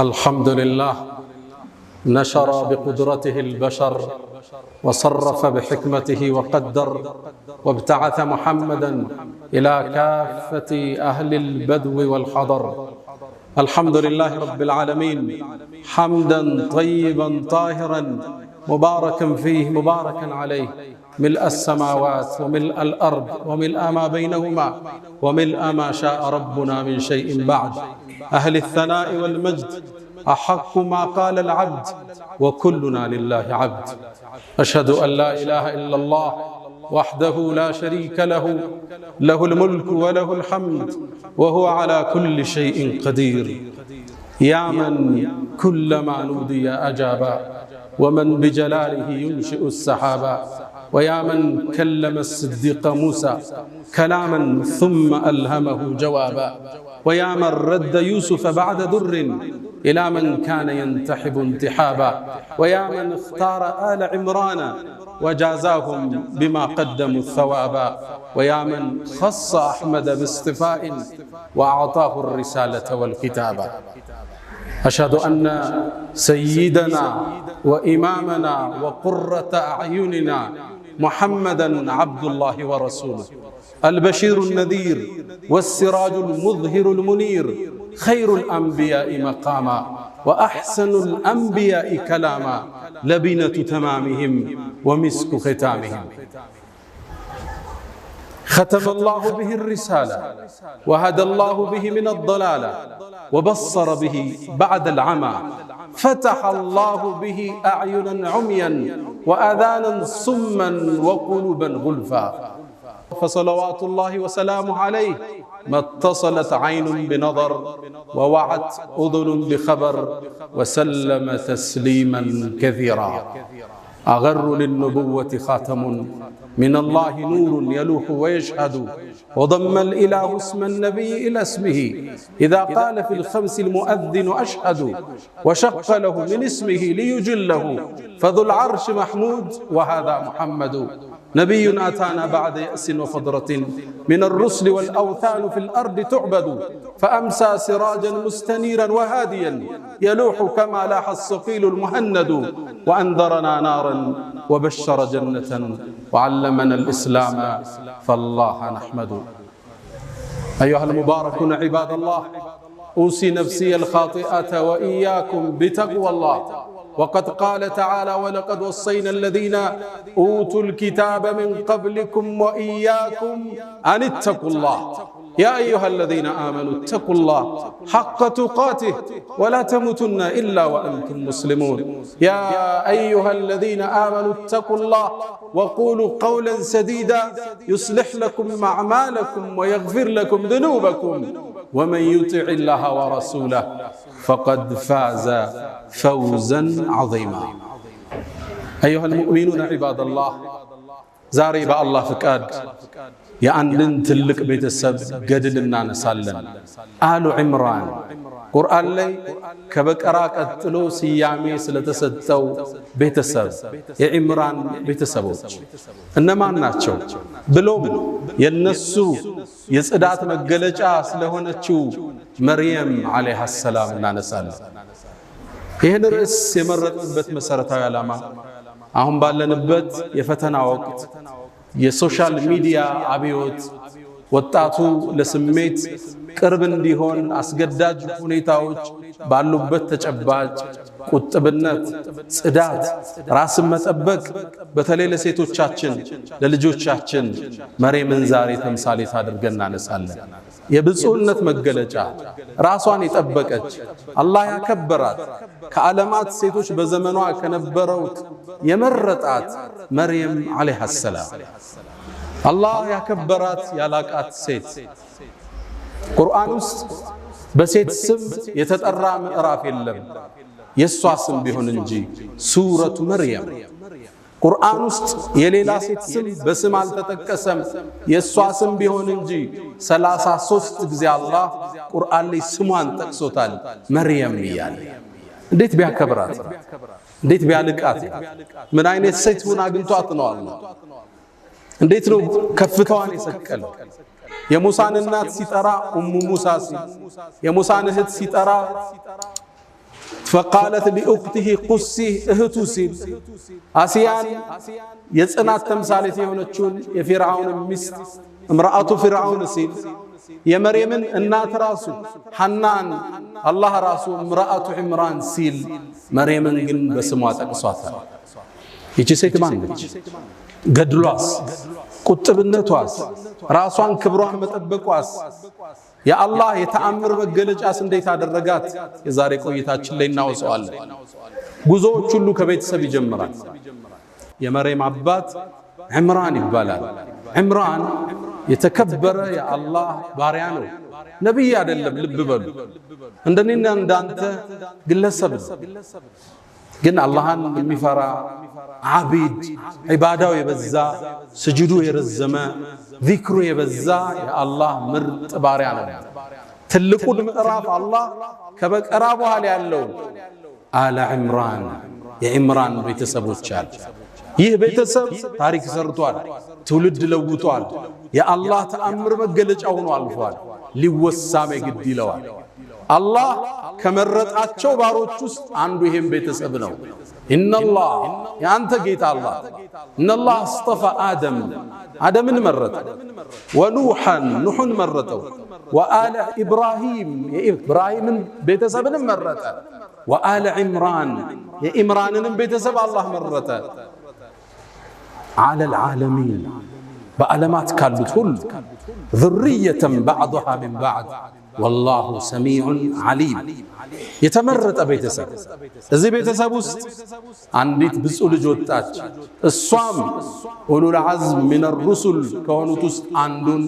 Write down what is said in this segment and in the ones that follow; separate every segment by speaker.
Speaker 1: الحمد لله نشر بقدرته البشر وصرف بحكمته وقدر وابتعث محمدا إلى كافة أهل البدو والحضر. الحمد لله رب العالمين حمدا طيبا طاهرا مباركا فيه مباركا عليه، ملء السماوات وملء الأرض وملء ما بينهما وملء ما شاء ربنا من شيء بعد. أهل الثناء والمجد أحق ما قال العبد وكلنا لله عبد. أشهد أن لا إله إلا الله وحده لا شريك له، له الملك وله الحمد وهو على كل شيء قدير. يا من كلما نودي أجابا، ومن بجلاله ينشئ السحابا، ويا من كلم الصديق موسى كلاما ثم ألهمه جوابا، ويا من رد يوسف بعد در إلى من كان ينتحب انتحابا، ويا من اختار آل عمران وجازاهم بما قدموا الثوابا، ويا من خص أحمد باصطفاء وأعطاه الرسالة والكتابا. أشهد أن سيدنا وإمامنا وقرة أعيننا محمدًا عبد الله ورسوله، البشير النذير والسراج المظهر المنير، خير الأنبياء مقاما وأحسن الأنبياء كلاما، لبنة تمامهم ومسك ختامهم. ختم الله به الرسالة وهدى الله به من الضلالة وبصر به بعد العمى، فتح الله به أعينا عميا وآذانا صما وقلوبا غلفا. فصلوات الله وسلامه عليه ما اتصلت عين بنظر ووعت أذن بخبر، وسلم تسليما كثيرا. أغر للنبوة خاتم من الله نور يلوح ويشهد، وضم الإله اسم النبي إلى اسمه إذا قال في الخمس المؤذن أشهد، وشق له من اسمه ليجله فذو العرش محمود وهذا محمد. نبي أتانا بعد يأس وفضرة من الرسل والأوثان في الأرض تعبد، فأمسى سراجا مستنيرا وهاديا يلوح كما لاح الصقيل المهند، وأنذرنا نارا وبشر جنة وعلمنا الإسلام فالله نحمد. أيها المباركون عباد الله، أوصي نفسي الخاطئة وإياكم بتقوى الله. وقد قال تعالى: ولقد وصينا الذين أوتوا الكتاب من قبلكم وإياكم أن اتقوا الله. يا أيها الذين آمنوا اتقوا الله حق تقاته ولا تموتن إلا وأنتم مسلمون. يا أيها الذين آمنوا اتقوا الله وقولوا قولا سديدا يصلح لكم أعمالكم ويغفر لكم ذنوبكم، ومن يطع الله ورسوله فقد فاز فوزا عظيما. أيها المؤمنون عباد الله، زاري بأ الله فكاد የአንድን ትልቅ ቤተሰብ ገድል እናነሳለን። አሉ ዒምራን ቁርአን ላይ ከበቀራ ቀጥሎ ስያሜ ስለተሰጠው ቤተሰብ የዒምራን ቤተሰቦች እነማን ናቸው ብሎም የነሱ የጽዳት መገለጫ ስለሆነችው መርየም አለይሃ ሰላም እናነሳለን። ይህን ርዕስ የመረጥንበት መሰረታዊ ዓላማ አሁን ባለንበት የፈተና ወቅት የሶሻል ሚዲያ አብዮት ወጣቱ ለስሜት ቅርብ እንዲሆን አስገዳጅ ሁኔታዎች ባሉበት ተጨባጭ ቁጥብነት፣ ጽዳት፣ ራስን መጠበቅ በተለይ ለሴቶቻችን ለልጆቻችን መርየምን ዛሬ ተምሳሌት አድርገን እናነሳለን። የብፁዕነት መገለጫ ራሷን የጠበቀች አላህ ያከበራት ከዓለማት ሴቶች በዘመኗ ከነበረው የመረጣት መርየም አለይሃ ሰላም አላህ ያከበራት ያላቃት ሴት። ቁርአን ውስጥ በሴት ስም የተጠራ ምዕራፍ የለም የሷ ስም ቢሆን እንጂ። ሱረቱ መርየም ቁርአን ውስጥ የሌላ ሴት ስም በስም አልተጠቀሰም የሷ ስም ቢሆን እንጂ 33 ጊዜ አላህ ቁርአን ላይ ስሟን ጠቅሶታል መርየም ይያል። እንዴት ቢያከብራት፣ እንዴት ቢያልቃት፣ ምን አይነት ሴት ሆና አግኝቷት ነው አላህ? እንዴት ነው ከፍታዋን የሰቀለው? የሙሳን እናት ሲጠራ ኡሙ ሙሳ ሲል፣ የሙሳን እህት ሲጠራ فقالت لأخته قصي اهتو سيل آسيان يصنات تمثالت የሆነችውን የፊርዓውን ሚስት امرأة فرعون سيل የመርየምን እናት ራሱ ሐናን አላህ ራሱ امرأة عمران ሲል መርየምን ግን በስሟ ጠቅሷታል። ይቺ ሴት ማን ነች? ገድሏስ፣ ቁጥብነቷስ፣ ራሷን ክብሯን መጠበቋስ የአላህ የተአምር መገለጫስ እንዴት አደረጋት? የዛሬ ቆይታችን ላይ እናወሳዋለን። ጉዞዎች ሁሉ ከቤተሰብ ይጀምራል። የመርየም አባት ዕምራን ይባላል። ዕምራን የተከበረ የአላህ ባሪያ ነው። ነብይ አይደለም። ልብ በሉ፣ እንደኔና እንዳንተ ግለሰብ ግን አላህን የሚፈራ ዓቢድ፣ ዒባዳው የበዛ ስጁዱ የረዘመ ዚክሩ የበዛ የአላህ ምርጥ ባሪያ ነው። ትልቁን ምዕራፍ አላህ ከበቀራ በኋላ ያለው አለ ዕምራን የዕምራን ቤተሰቦች አሉ። ይህ ቤተሰብ ታሪክ ሰርቷል፣ ትውልድ ለውጧል፣ የአላህ ተአምር መገለጫ ሆኖ አልፏል። ሊወሳም ግድ ይለዋል። አላህ ከመረጣቸው ባሮች ውስጥ አንዱ ይሄም ቤተሰብ ነው። ኢነላህ ያንተ ጌታ አላህ ኢነላህ አስጠፋ አደምን መረጠ፣ ወኑሐን ኑሕን መረጠው፣ ወአለ ኢብራሂም የኢብራሂምን ቤተሰብንም መረጠ፣ ወአለ ዕምራን የዕምራንንም ቤተሰብ አላህ መረጠ። አለል ዓለሚን በዓለማት ካሉት ሁሉ ذርየተን ባዕዱሃ ሚን ባዕድ ወላሁ ሰሚዑን ዓሊም የተመረጠ ቤተሰብ። እዚህ ቤተሰብ ውስጥ አንዲት ብፁዕ ልጅ ወጣች። እሷም ኡሉል ዐዝም ሚነ ሩሱል ከሆኑት ውስጥ አንዱን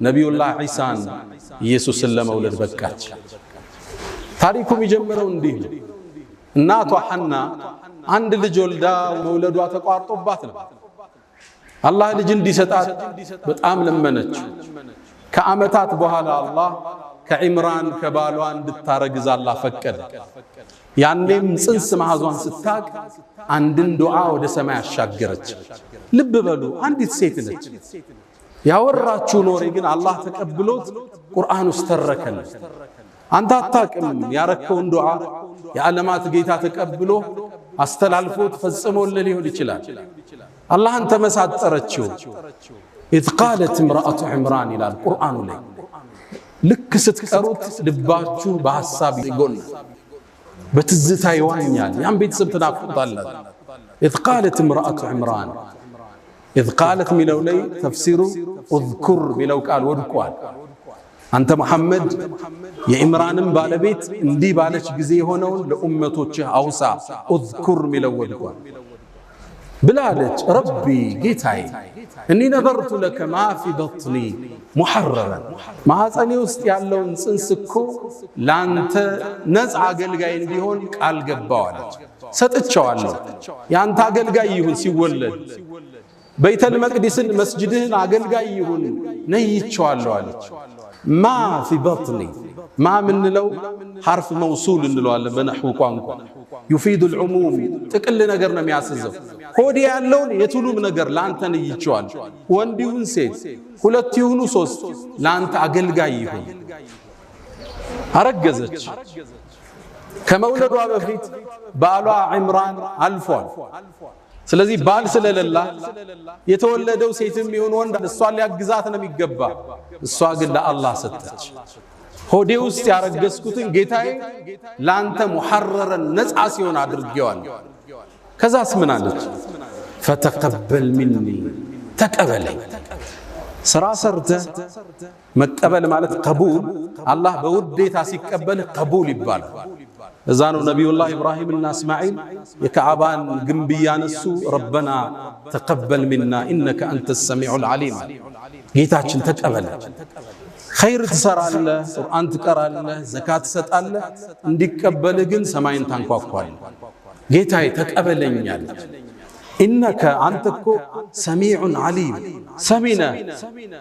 Speaker 1: ነቢዩላህ ዒሳን ኢየሱስን ለመውለድ በቃች። ታሪኩ የሚጀምረው እንዲህ ነው። እናቷ ሐና አንድ ልጅ ወልዳ መውለዷ ተቋርጦባት ነው። አላህ ልጅ እንዲሰጣት በጣም ለመነች። ከዓመታት በኋላ አላህ ከዕምራን ከባሏ እንድታረግዝ አላህ ፈቀደ። ያኔም ጽንስ ማህዟን ስታቅ አንድን ዱዓ ወደ ሰማይ አሻገረች። ልብ በሉ፣ አንዲት ሴት ነች። ያወራችው ኖሬ ግን አላህ ተቀብሎት ቁርአን ውስጥ ተረከለ። አንተ አታቅም ያረከውን ዱዓ የዓለማት ጌታ ተቀብሎ አስተላልፎት ፈጽሞልህ ሊሆን ይችላል። አላህን ተመሳጠረችው። ኢዝ ቃለት እምረአቱ ዕምራን ይላል ቁርአኑ ላይ። ልክ ስትቀሩት ልባችሁ በሐሳብ ይጎላል፣ በትዝታ ይዋኛል። ያን ቤተሰብ ትናፍቁታላችሁ። ኢዝ ቃለት እምረአቱ ዕምራን ኢዝ ቃለት ሚለው ላይ ተፍሲሩ እዝኩር ሚለው ቃል ወድቋል። አንተ መሐመድ የዕምራንን ባለቤት እንዲህ ባለች ጊዜ የሆነውን ለኡመቶችህ አውሳ። እዝኩር ሚለው ወድቋል ብላለች። ረቢ ጌታዬ እኒ ነዘርቱ ለከ ማ ፊ በጥኒ ሙሐረረን ማኅፀኔ ውስጥ ያለውን ጽንስ እኮ ላንተ ነፃ አገልጋይ እንዲሆን ቃል ገባዋለች፣ ሰጥቼዋለሁ። ያንተ አገልጋይ ይሁን ሲወለድ፣ በይተል መቅዲስን መስጅድህን አገልጋይ ይሁን ነይቼዋለሁ አለች። ማ ፊ በጥኒ ማ ምንለው ሐርፍ መውሱል እንለዋለን በነሕው ቋንቋ። ዩፊዱል ዑሙም ጥቅል ነገር ነው የሚያስዘው። ሆዴ ያለውን የቱሉም ነገር ላንተ ነይቼዋለሁ። ወንድ ይሁን ሴት፣ ሁለት ይሁኑ ሶስት፣ ላንተ አገልጋይ ይሁን። አረገዘች። ከመውለዷ በፊት ባሏ ዕምራን አልፏል። ስለዚህ ባል ስለሌላ የተወለደው ሴትም ይሁን ወንድ እሷን ሊያግዛት ነው የሚገባ። እሷ ግን ለአላህ ሰጠች። ሆዴ ውስጥ ያረገዝኩትን ጌታዬ ላንተ ሙሐረረን ነፃ ሲሆን አድርጌዋለሁ። ከዛስ ምን አለች? ፈተቀበል ሚኒ ተቀበለኝ። ስራ ሰርተህ መቀበል ማለት ቀቡል። አላህ በውዴታ ሲቀበል ቀቡል ይባላል። እዛ ነው ነቢዩላህ ኢብራሂምና እስማዒል የከዓባን ግንብ እያነሱ ረበና ተቀበል ሚና ኢነከ አንተ ሰሚዑል ዓሊም፣ ጌታችን ተቀበለ። ኸይር ትሰራለህ፣ ቁርአን ትቀራለህ፣ ዘካት ትሰጣለህ፣ እንዲቀበልህ ግን ሰማይን ታንኳኳለህ። ጌታዬ ተቀበለኛል። ኢነከ አንተ እኮ ሰሚዑን ዓሊም፣ ሰሚነ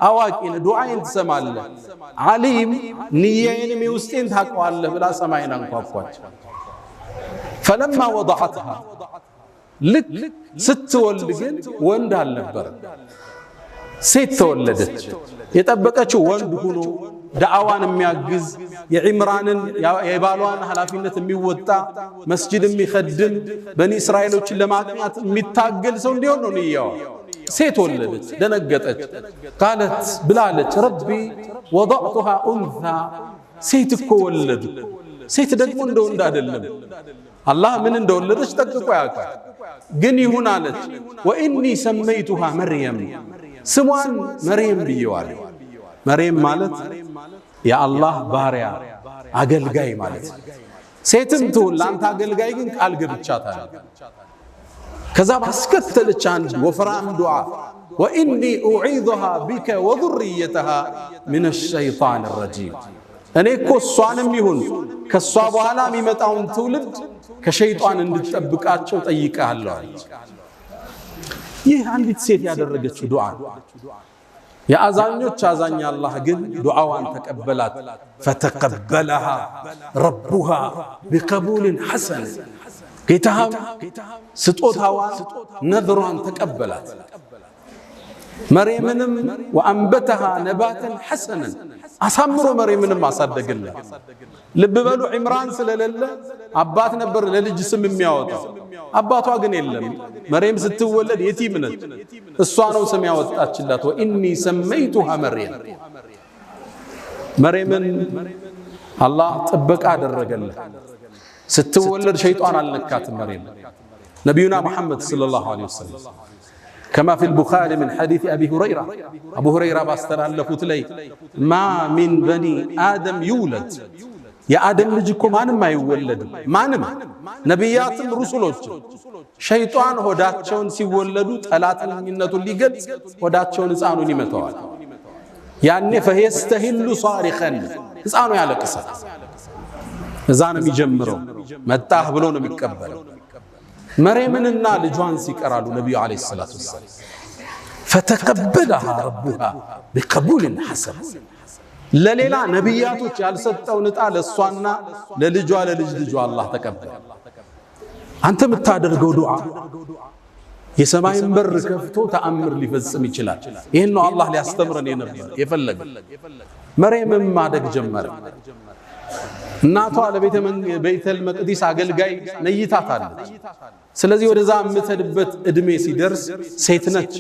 Speaker 1: አዋቂን፣ ዱዓዬን ትሰማለህ፣ ዓሊም ንያዬንም የውስጤን ታውቀዋለህ ብላ ሰማይን አንኳኳች። ፈለማ ወضዐትሃ ልክ ስትወልድ ግን ወንድ አልነበረ፣ ሴት ተወለደች። የጠበቀችው ወንድ ሆኖ ዳዕዋን የሚያግዝ የዒምራንን የባሏን ኃላፊነት የሚወጣ መስጂድ የሚኸድም በኒ እስራኤሎችን ለማጥናት የሚታገል ሰው እንዲሆን ነው ንያዋ። ሴት ወለደች፣ ደነገጠች። ቃለት ብላለች ረቢ ወضعتها انثى ሴት እኮ ወለዱ። ሴት ደግሞ እንደ ወንድ አይደለም። አላህ ምን እንደወለደች ጠቅቆ ያውቃል። ግን ይሁን አለች። ወኢኒ ሰመይቱሃ መርየም ስሟን መርየም ብየዋለሁ። መርየም ማለት የአላህ ባሪያ አገልጋይ ማለት ነው። ሴትም ትሁን ለአንተ አገልጋይ ግን ቃል ገብቻታለሁ። ከዛ ባስከተለች አንድ ወፍራም ዱዓ ወኢኒ ኡዒዙሃ ቢከ ወዙርየተሃ ሚነ ሸይጣን ረጂም እኔ እኮ እሷንም ይሁን ከእሷ በኋላ የሚመጣውን ትውልድ ከሸይጣን እንድትጠብቃቸው ጠይቀሃለሁ አለች። ይህ አንዲት ሴት ያደረገችው ዱዓ የአዛኞች አዛኝ አላህ ግን ዱዓዋን ተቀበላት። ፈተቀበለሃ ረቡሃ ቢቀቡልን ሐሰን ጌታም ስጦታዋን ነድሯን ተቀበላት። መርየምንም ወአንበተሃ ነባተን ሐሰነን አሳምሮ መርየምንም አሳደገላት። ልብ በሉ ዒምራን ስለሌለ አባት ነበር ለልጅ ስም የሚያወጣው፣ አባቷ ግን የለም። መርየም ስትወለድ የቲም ነች። እሷ ነው ስም ያወጣችላት። ወኢኒ ሰመይቱሃ መርየም መርየምን አላህ ጥበቃ አደረገላት። ስትወለድ ሸይጣን አልነካትም መርየም። ነቢዩና ሙሐመድ ሰለላሁ ዐለይሂ ወሰለም كما في البخاري من حديث أبي هريرة أبو هريرة باستلالفوت لي ما من بني آدم يولد يا آدم لجكم ما يولد مانم نبيات رسولوች شيطان ሆዳቸውን ሲወለዱ ጠላትነቱ ሊገልጽ ሆዳቸውን ሕፃኑን ይመታዋል። ያኔ فيستهل صارخا ሕፃኑ ያለቅሳል። እዛ ነው የሚጀምረው። መጣህ ብሎ ነው የሚቀበለው። መርየምንና ልጇን ሲቀራሉ ነብዩ አለይሂ ሰላቱ ወሰለም فتقبلها ربها بقبول حسن ለሌላ ነብያቶች ያልሰጠው ንጣ ለሷና ለልጇ ለልጅ አላህ ተቀበለ። አንተ የምታደርገው ዱዓ የሰማይን በር ከፍቶ ተአምር ሊፈጽም ይችላል። ይሄን ነው አላህ ሊያስተምረን የፈለገ። መርየምም ማደግ ጀመረ። እናቷ ለቤተል መቅዲስ አገልጋይ ነይታታለች። ስለዚህ ወደዛ የምትሄድበት እድሜ ሲደርስ ሴት ነች።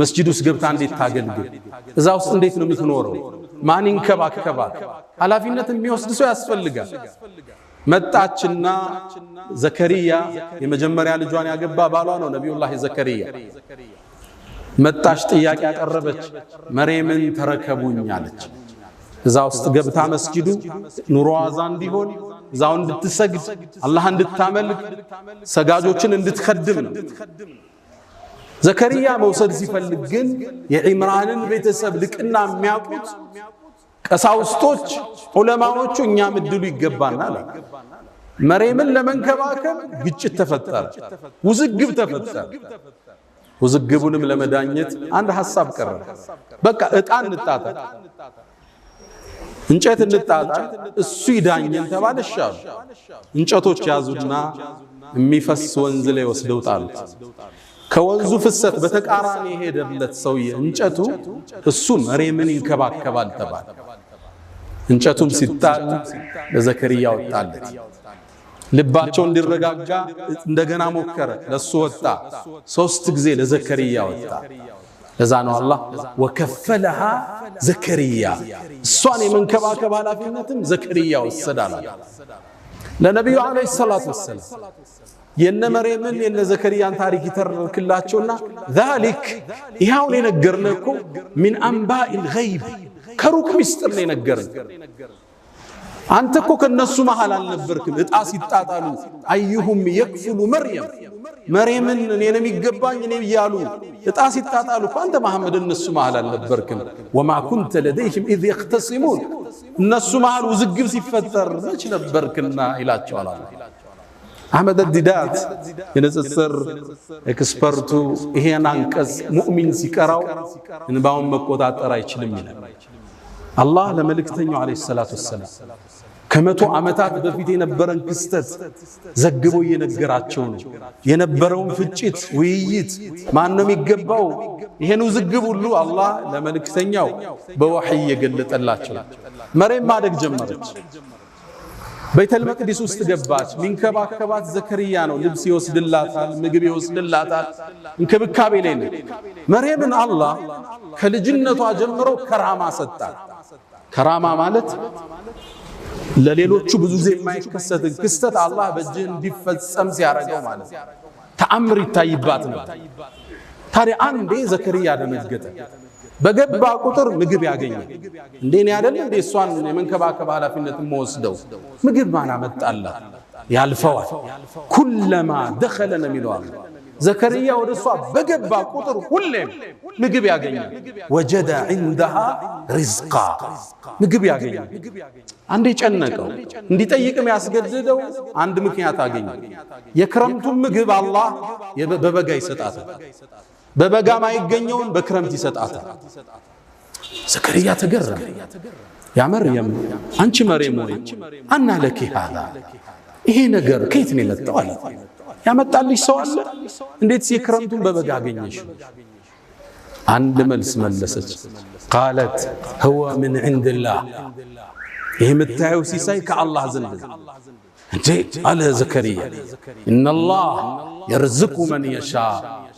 Speaker 1: መስጂድ ውስጥ ገብታ እንዴት ታገልግል? እዛ ውስጥ እንዴት ነው የምትኖረው? ማን ይንከባከባት? ኃላፊነት የሚወስድ ሰው ያስፈልጋል። መጣችና ዘከሪያ የመጀመሪያ ልጇን ያገባ ባሏ ነው ነቢዩላህ ዘከሪያ። መጣች፣ ጥያቄ ያቀረበች፣ መርየምን ተረከቡኝ አለች። እዛ ውስጥ ገብታ መስጂዱ ኑሮዋ እዛ እንዲሆን እዛው እንድትሰግድ አላህ እንድታመልክ ሰጋጆችን እንድትከድም ነው። ዘከሪያ መውሰድ ሲፈልግ ግን የዒምራንን ቤተሰብ ልቅና የሚያውቁት ቀሳውስቶች ዑለማዎቹ እኛም እድሉ ይገባናል። መርየምን ለመንከባከብ ግጭት ተፈጠረ፣ ውዝግብ ተፈጠረ። ውዝግቡንም ለመዳኘት አንድ ሐሳብ ቀረበ። በቃ ዕጣ እንጣጣ፣ እንጨት እንጣጣ፣ እሱ ይዳኘን ተባለ። ሻሉ እንጨቶች ያዙና የሚፈስ ወንዝ ላይ ወስደው ጣሉት። ከወንዙ ፍሰት በተቃራኒ ሄደለት ሰውዬ እንጨቱ እሱ መርየምን ይንከባከባል ተባለ። እንጨቱም ሲጣል ለዘከሪያ ወጣለት። ልባቸው እንዲረጋጋ እንደገና ሞከረ፣ ለሱ ወጣ። 3 ጊዜ ለዘከሪያ ወጣ። ለዛ ነው አላህ ወከፈለሃ ዘከሪያ እሷን የመንከባከብ ኃላፊነትም ዘከሪያ ወሰዳል። ለነብዩ አለይሂ ሰላቱ ወሰለም የነ መርየምን የነ ዘከሪያን ታሪክ ይተርክላቸውና ذلك ይሄው የነገርነኮ من انباء الغيب ከሩቅ ሚስጥር ነው የነገርን። አንተ እኮ ከነሱ መሃል አልነበርክም። ዕጣ ሲጣጣሉ አይሁም ይክፍሉ መርየምን እኔ ነው የሚገባኝ እኔ ይያሉ ዕጣ ሲጣጣሉ አንተ መሐመድ እነሱ መሃል አልነበርክም። وما كنت لديهم اذ يختصمون እነሱ መሃል ውዝግብ ሲፈጠር መች ነበርክና ይላቸዋል። አህመድ አልዲዳት የንጽጽር ኤክስፐርቱ ይሄን አንቀጽ ሙእሚን ሲቀራው እንባውን መቆጣጠር አይችልም ይላል። አላህ ለመልእክተኛው አለይሂ ሰላቱ ወሰለም ከመቶ ዓመታት በፊት የነበረን ክስተት ዘግቦ እየነገራቸው ነው። የነበረውን ፍጭት ውይይት ማን ነው የሚገባው ይሄን ውዝግብ ሁሉ አላህ ለመልእክተኛው በወህይ የገለጠላቸው። መርየም ማደግ ጀመረች። ቤተል መቅዲስ ውስጥ ገባች። ሚንከባከባት ዘከርያ ነው። ልብስ ይወስድላታል፣ ምግብ ይወስድላታል፣ እንክብካቤ ላይ ነው። መርየምን አላህ ከልጅነቷ ጀምሮ ከራማ ሰጣት። ከራማ ማለት ለሌሎቹ ብዙ ጊዜ የማይከሰት ክስተት አላህ በእጅህ እንዲፈጸም ሲያረጋው ማለት ተአምር ይታይባት ነው። ታዲያ አንዴ ዘከርያ ደነገጠ። በገባ ቁጥር ምግብ ያገኛል። እንዴ ነው አይደል? እንዴ እሷን የመንከባከብ ኃላፊነት ወስደው ምግብ ማን አመጣላት? ያልፈዋል። ኩለማ ደኸለ ነው የሚለው ዘከርያ ወደሷ በገባ ቁጥር ሁሌም ምግብ ያገኛል። ወጀደ ዐንደሃ ሪዝቃ ምግብ ያገኛል። አንዴ ጨነቀው። እንዲጠይቅም ያስገድደው አንድ ምክንያት አገኘ። የክረምቱን ምግብ አላህ በበጋ ይሰጣታል። በበጋ ማይገኘውን በክረምት ይሰጣታል። ዘከርያ ተገረመ። ያ መርየም አንቺ መርየም ሆይ አና ለኪ ሃዛ ይሄ ነገር ከየት ነው የመጣው አለ። ያመጣልሽ ሰው አለ? እንዴት የክረምቱን በበጋ አገኘሽ? አንድ መልስ መለሰች። ቃለት ሁወ ምን ዐንድላህ ይሄ የምታየው ሲሳይ ከአላህ ዘንድ ነው። እንዴ አለ ዘከርያ ኢነላህ የርዝቁ መን የሻ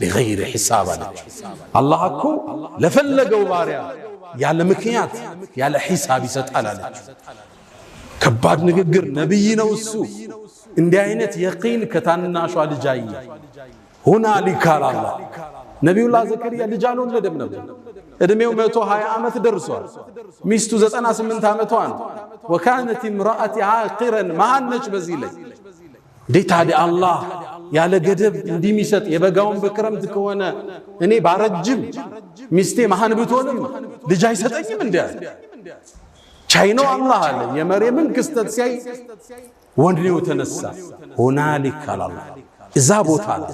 Speaker 1: ቢገይሪ ሒሳብ አለች። አላህ እኮ ለፈለገው ባሪያ ያለ ምክንያት ያለ ሒሳብ ይሰጣል አለች። ከባድ ንግግር። ነብይ ነው እሱ። እንዲህ አይነት የቂን ከታናሿ ልጅ አየ። ሁናሊከ አላህ ነቢዩላህ ዘከርያ ልጅ አልወለደም ነበር። እድሜው 120 ዓመት ደርሷል። ሚስቱ 98 ዓመቷ ነው። ወካነት امرأتي عاقرا ማነች በዚህ ላይ እንዴት ታዲያ አላህ ያለ ገደብ እንዲሚሰጥ የበጋውን በክረምት ከሆነ እኔ ባረጅም ሚስቴ መሃን ብትሆንም ልጅ አይሰጠኝም እንዴ? ቻይናው አላህ አለ። የመርየምን ክስተት ሲያይ ወንድኔው ተነሳ። ሁናሊከ አላህ እዛ ቦታ አለ።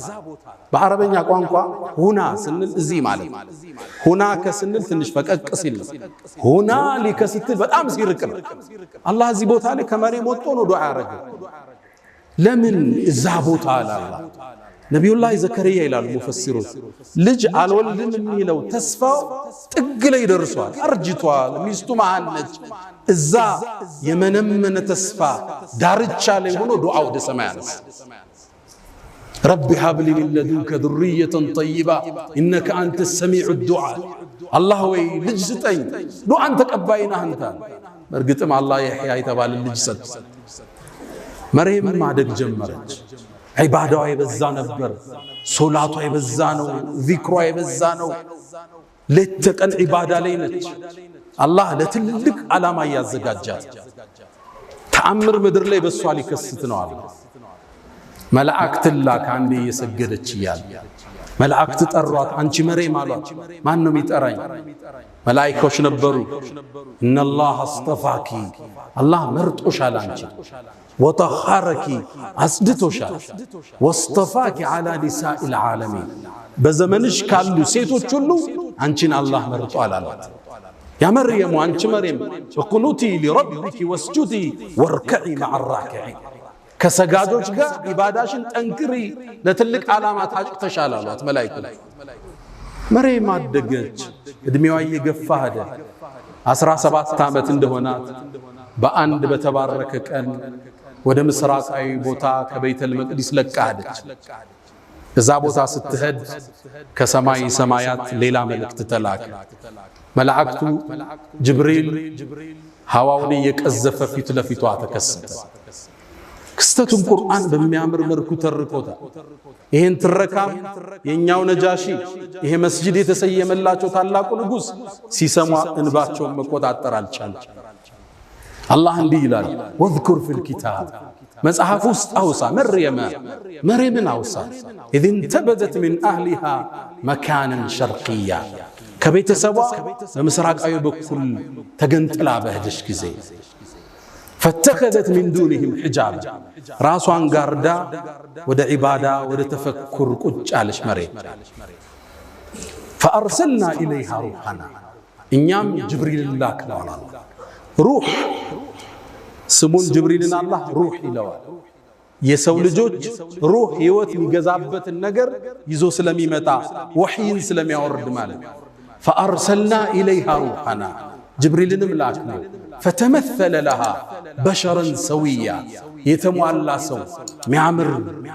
Speaker 1: በአረበኛ ቋንቋ ሁና ስንል እዚህ ማለት ሁና ከስንል ትንሽ ፈቀቅ ሲል ሁናሊከ ስትል በጣም ሲርቅ ነው። አላህ እዚህ ቦታ ላይ ከመርየም ወጥቶ ነው ዱዓ ያረገው። ለምን እዛ ቦታ አለ አላህ? ነቢዩላህ ዘከርያ ይላሉ ሙፈሲሮች ልጅ አልወልድም የሚለው ተስፋው ጥግ ላይ ደርሷል። አርጅቷል። ሚስቱ መሃን ነች። እዛ የመነመነ ተስፋ ዳርቻ ላይ ሆኖ ዱዓ ወደ ሰማይ አነሳ። ረቢ ሀብሊ ሚን ለዱንከ ዙርየተን ጠይባ ኢነከ አንተ ሰሚዑ ዱዓ። አላህ ወይ ልጅ ስጠኝ፣ ዱዓን ተቀባይ ነህ አንተ። በእርግጥም አላህ የሕያ የተባለ ልጅ ሰጠ። መርየም ማደግ ጀመረች። ዒባዳዋ የበዛ ነበር። ሶላቷ የበዛ ነው። ዚክሯ የበዛ ነው። ሌት ተቀን ዒባዳ ላይ ነች። አላህ ለትልቅ ዓላማ እያዘጋጃት ተአምር ምድር ላይ በሷ ሊከስት ነው አለ። መላእክት ላክ አንዴ እየሰገደች እያለ መላእክት ጠሯት። አንቺ መርየም አሏት። ማን ነው የሚጠራኝ? መላእክቶች ነበሩ። ኢነላህ አስጠፋኪ አላህ መርጦሻል አንቺ ወጠኸረኪ አጽድቶሻል። ወስጠፋኪ ዐላ ኒሳኢል ዓለሚን በዘመንሽ ካሉ ሴቶች ሁሉ አንቺን አላህ መርጧል አሏት። ያ መርየም አንቺ መርየም ወቁኑቲ ሊረቢኪ ወስጁዲ ወርከዒ መዐ ራኪዒን ከሰጋጆች ጋር ኢባዳሽን ጠንክሪ ለትልቅ ዓላማ ታጭተሻል አሏት መላእክቱ። መርየም አደገች። እድሜዋ እየገፋ ሄደ። 17 ዓመት እንደሆናት በአንድ በተባረከ ቀን ወደ ምስራቃዊ ቦታ ከቤተል መቅዲስ ለቃ ሄደች። እዛ ቦታ ስትሄድ ከሰማይ ሰማያት ሌላ መልእክት ተላከ። መላእክቱ ጅብሪል ሐዋውን እየቀዘፈ ፊት ለፊቷ ተከሰተ። ክስተቱን ቁርአን በሚያምር መልኩ ተርኮታል። ይሄን ትረካም የኛው ነጃሺ ይሄ መስጂድ የተሰየመላቸው ታላቁ ንጉስ ሲሰማ እንባቸውን መቆጣጠር አልቻለም። አላህ እንዲህ ይላል ወዝኩር ፊል ኪታብ መጽሐፍ ውስጥ አውሳ መርየምን አውሳ ኢዝ እንተበዘት ሚን አህሊሃ መካንን ሸርቅያ ከቤተሰቧ በምስራቃዊ በኩል ተገንጥላ በሄደች ጊዜ ፈተኸዘት ሚን ዱንህም ሒጃብ ራሷን ጋርዳ ወደ ዒባዳ ወደ ተፈኩር ቁጭ አለች መርየም። ፈአርሰልና ኢለይሃ ሩሐና እኛም ጅብሪል ላክነዋል። ሩህ ስሙን ጅብሪልን አላህ ሩህ ይለዋል። የሰው ልጆች ሩህ ህይወት የሚገዛበትን ነገር ይዞ ስለሚመጣ ወህይን ስለሚያወርድ ማለት ፈአርሰልና ኢለይሃ ሩሐና ጅብሪልንም ላክነው ፈተመሰለ ለሃ በሸረን ሰውያ የተሟላ ሰው ሚያምር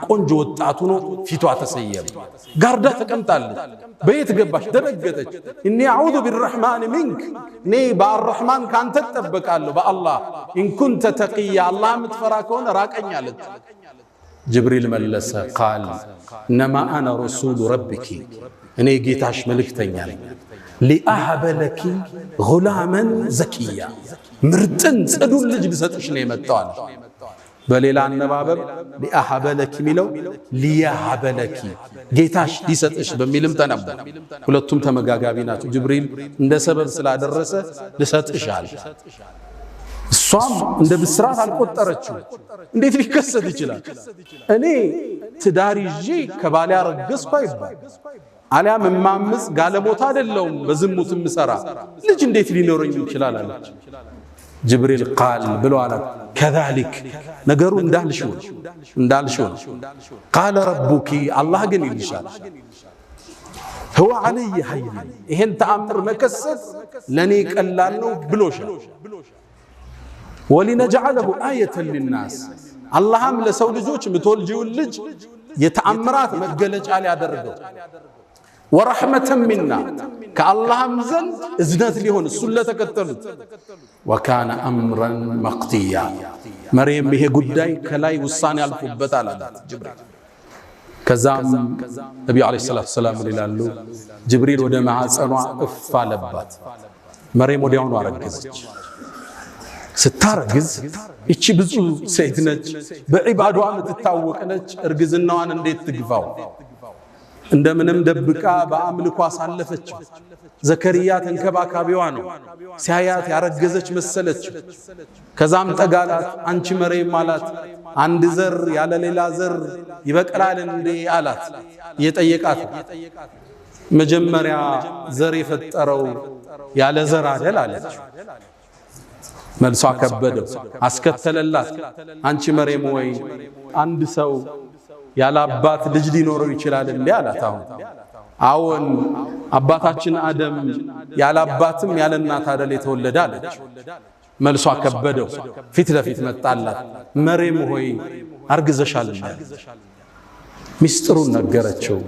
Speaker 1: ቆንጆ ወጣት ሆኖ ፊቷ ተሰየመ። ጋርዳ ተቀምጣለች። በየት ገባሽ? ደረገጠች። እኔ አዑዙ ቢረሕማን ሚንክ እኔ በአርሕማን ካንተ እጠበቃለሁ በአላህ ኢንኩንተ ተቂያ አላህ የምትፈራ ከሆነ ራቀኝ አለች። ጅብሪል መለሰ ቃል እነማ አነ ረሱሉ ረቢኪ እኔ ጌታሽ መልእክተኛ ነኝ ሊአሀበ ለኪ ጉላመን ዘኪያ ምርጥን ጽዱን ልጅ ልሰጥሽ ነው የመጣው አለ። በሌላ አነባበብ ሊአሀበ ለኪ ሚለው ሊያሀበ ለኪ ጌታሽ ሊሰጥሽ በሚልም ተነበረ። ሁለቱም ተመጋጋቢ ናቸው። ጅብሪል እንደ ሰበብ ስላደረሰ ልሰጥሽ አለ። እሷም እንደ ብስራት አልቆጠረችው። እንዴት ሊከሰት ይችላል? እኔ ትዳር ይዤ ከባሌ አረገዝኩ አይባል አሊያም እማምስ ጋለሞታ አይደለሁም በዝሙት ምሰራ ልጅ እንዴት ሊኖረኝ ይችላል አለች። ጅብሪል ቃል ብሎ አላት ከዛሊክ ነገሩ እንዳልሽው ቃለ ረቡኪ አላህ ግን ይልሻል هو علي هين ይሄን ተአምር መከሰት ለኔ ቀላል ነው ብሎሻል። ወሊነجعله آية للناس አላህም ለሰው ልጆች ምትወልጂውን ልጅ የተአምራት መገለጫ ሊያደርገው ወረሕመተን ሚና ከአላህም ዘንድ እዝነት ሊሆን እሱን ለተከተሉት ወካነ አምረን መቅድያ መርየም ይሄ ጉዳይ ከላይ ውሳኔ አልፎበታል አላት ጅብሪል። ከዛም ነቢዩ ዓለይሂ ሰላቱ ወሰላም ይላሉ ጅብሪል ወደ ማዕፀኗ እፍ አለባት። መርየም ወዲያውኑ አረገዘች። ስታረግዝ እቺ ብዙ ሴት ነች፣ በዒባዷ የምትታወቅ ነች። እርግዝናዋን እንዴት ትግፋው? እንደምንም ደብቃ በአምልኮ አሳለፈች። ዘከርያ ተንከባካቢዋ ነው። ሲያያት ያረገዘች መሰለች። ከዛም ጠጋላት። አንቺ መርየም አላት አንድ ዘር ያለ ሌላ ዘር ይበቅላል እንዴ አላት። እየጠየቃት መጀመሪያ ዘር የፈጠረው ያለ ዘር አይደል አለች። መልሷ ከበደው። አስከተለላት አንቺ መርየም ወይ አንድ ሰው ያለ አባት ልጅ ሊኖረው ይችላል እንዴ አላት። አዎን አባታችን አደም ያለ አባትም ያለ እናት አይደል የተወለደ አለች። መልሷ ከበደው። ፊት ለፊት መጣላት። መርየም ሆይ አርግዘሻል እንዴ? ሚስጥሩን ነገረችው።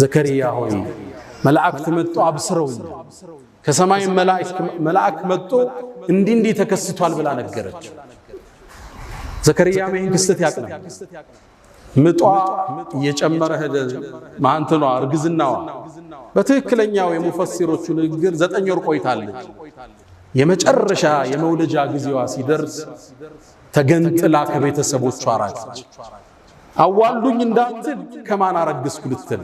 Speaker 1: ዘከርያ ሆይ መላእክት መጥቶ አብስረውኝ ከሰማይ መላእክ መጥቶ እንዲህ ተከስቷል ብላ ነገረች። ዘከርያ ይህን ክስተት ያቅና ምጧ እየጨመረ ሄደ። ማንተኗ እርግዝናዋ በትክክለኛው የሙፈሲሮቹ ንግግር 9 ወር ቆይታለች። የመጨረሻ የመውለጃ ጊዜዋ ሲደርስ ተገንጥላ ከቤተሰቦቿ ራቀች። አዋልዱኝ እንዳትል ከማን አረግዝኩ ልትል